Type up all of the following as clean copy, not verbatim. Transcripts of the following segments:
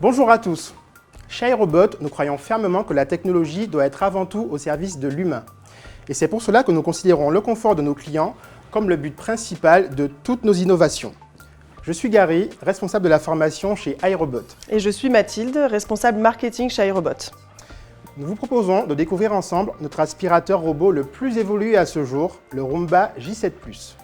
Bonjour à tous. Chez iRobot, nous croyons fermement que la technologie doit être avant tout au service de l'humain. Et c'est pour cela que nous considérons le confort de nos clients comme le but principal de toutes nos innovations. Je suis Gary, responsable de la formation chez iRobot. Et je suis Mathilde, responsable marketing chez iRobot. Nous vous proposons de découvrir ensemble notre aspirateur robot le plus évolué à ce jour, le Roomba J7 Plus.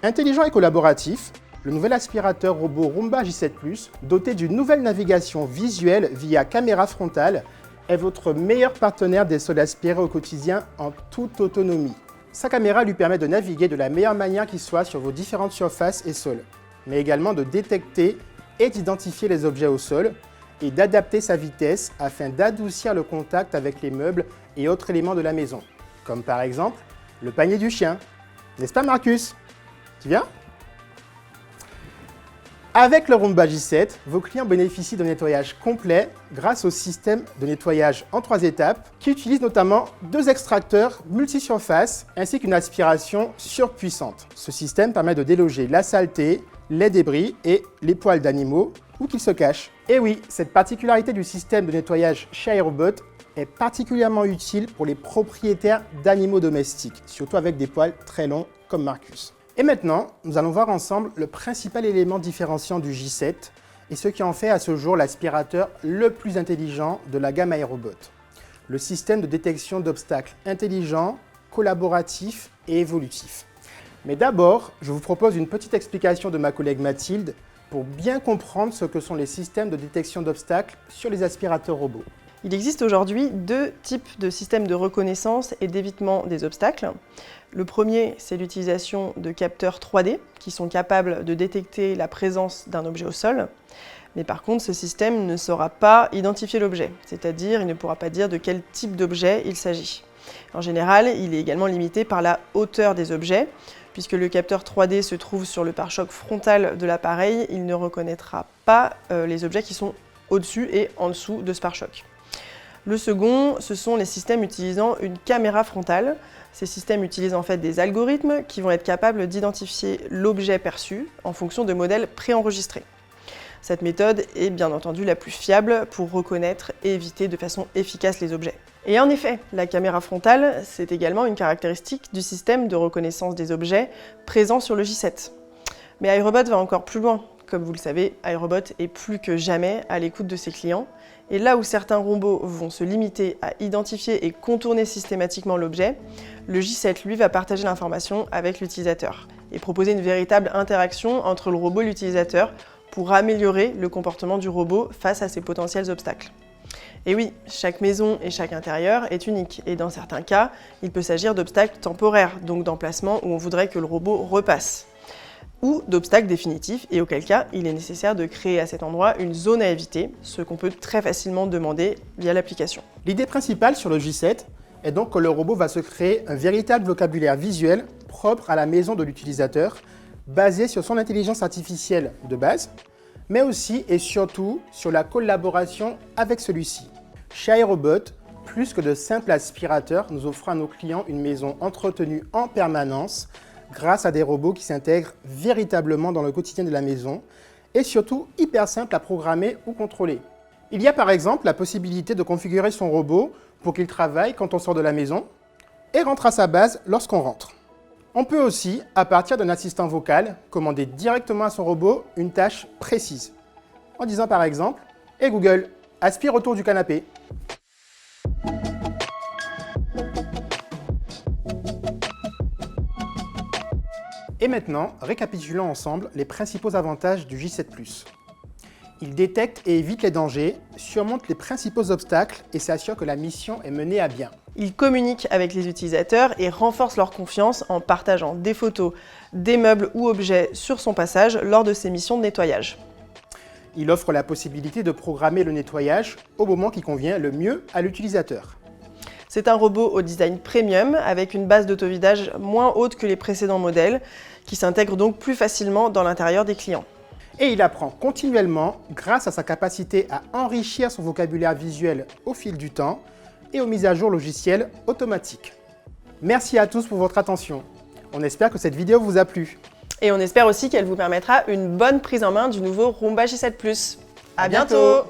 Intelligent et collaboratif, le nouvel aspirateur robot Roomba J7 Plus, doté d'une nouvelle navigation visuelle via caméra frontale, est votre meilleur partenaire des sols aspirés au quotidien en toute autonomie. Sa caméra lui permet de naviguer de la meilleure manière qui soit sur vos différentes surfaces et sols, mais également de détecter et d'identifier les objets au sol et d'adapter sa vitesse afin d'adoucir le contact avec les meubles et autres éléments de la maison, comme par exemple le panier du chien. N'est-ce pas Marcus? Tu viens? Avec le Roomba J7, vos clients bénéficient d'un nettoyage complet grâce au système de nettoyage en 3 étapes qui utilise notamment 2 extracteurs multisurfaces ainsi qu'une aspiration surpuissante. Ce système permet de déloger la saleté, les débris et les poils d'animaux où qu'ils se cachent. Et oui, cette particularité du système de nettoyage chez iRobot est particulièrement utile pour les propriétaires d'animaux domestiques, surtout avec des poils très longs comme Marcus. Et maintenant, nous allons voir ensemble le principal élément différenciant du J7 et ce qui en fait à ce jour l'aspirateur le plus intelligent de la gamme iRobot. Le système de détection d'obstacles intelligent, collaboratif et évolutif. Mais d'abord, je vous propose une petite explication de ma collègue Mathilde pour bien comprendre ce que sont les systèmes de détection d'obstacles sur les aspirateurs robots. Il existe aujourd'hui 2 types de systèmes de reconnaissance et d'évitement des obstacles. Le premier, c'est l'utilisation de capteurs 3D qui sont capables de détecter la présence d'un objet au sol. Mais par contre, ce système ne saura pas identifier l'objet, c'est-à-dire il ne pourra pas dire de quel type d'objet il s'agit. En général, il est également limité par la hauteur des objets. Puisque le capteur 3D se trouve sur le pare-choc frontal de l'appareil, il ne reconnaîtra pas les objets qui sont au-dessus et en dessous de ce pare-choc. Le second, ce sont les systèmes utilisant une caméra frontale. Ces systèmes utilisent en fait des algorithmes qui vont être capables d'identifier l'objet perçu en fonction de modèles préenregistrés. Cette méthode est bien entendu la plus fiable pour reconnaître et éviter de façon efficace les objets. Et en effet, la caméra frontale, c'est également une caractéristique du système de reconnaissance des objets présent sur le J7. Mais iRobot va encore plus loin. Comme vous le savez, iRobot est plus que jamais à l'écoute de ses clients. Et là où certains robots vont se limiter à identifier et contourner systématiquement l'objet, le J7, lui, va partager l'information avec l'utilisateur et proposer une véritable interaction entre le robot et l'utilisateur pour améliorer le comportement du robot face à ces potentiels obstacles. Et oui, chaque maison et chaque intérieur est unique et dans certains cas, il peut s'agir d'obstacles temporaires, donc d'emplacements où on voudrait que le robot repasse, ou d'obstacles définitifs et auquel cas il est nécessaire de créer à cet endroit une zone à éviter, ce qu'on peut très facilement demander via l'application. L'idée principale sur le J7 est donc que le robot va se créer un véritable vocabulaire visuel propre à la maison de l'utilisateur, basé sur son intelligence artificielle de base, mais aussi et surtout sur la collaboration avec celui-ci. Chez iRobot, plus que de simples aspirateurs, nous offrons à nos clients une maison entretenue en permanence grâce à des robots qui s'intègrent véritablement dans le quotidien de la maison et surtout hyper simples à programmer ou contrôler. Il y a par exemple la possibilité de configurer son robot pour qu'il travaille quand on sort de la maison et rentre à sa base lorsqu'on rentre. On peut aussi, à partir d'un assistant vocal, commander directement à son robot une tâche précise, en disant par exemple « Hey Google, aspire autour du canapé ». Et maintenant, récapitulons ensemble les principaux avantages du J7 Plus. Il détecte et évite les dangers, surmonte les principaux obstacles et s'assure que la mission est menée à bien. Il communique avec les utilisateurs et renforce leur confiance en partageant des photos, des meubles ou objets sur son passage lors de ses missions de nettoyage. Il offre la possibilité de programmer le nettoyage au moment qui convient le mieux à l'utilisateur. C'est un robot au design premium avec une base d'autovidage moins haute que les précédents modèles qui s'intègre donc plus facilement dans l'intérieur des clients. Et il apprend continuellement grâce à sa capacité à enrichir son vocabulaire visuel au fil du temps et aux mises à jour logicielles automatiques. Merci à tous pour votre attention. On espère que cette vidéo vous a plu. Et on espère aussi qu'elle vous permettra une bonne prise en main du nouveau Roomba J7 Plus. À bientôt.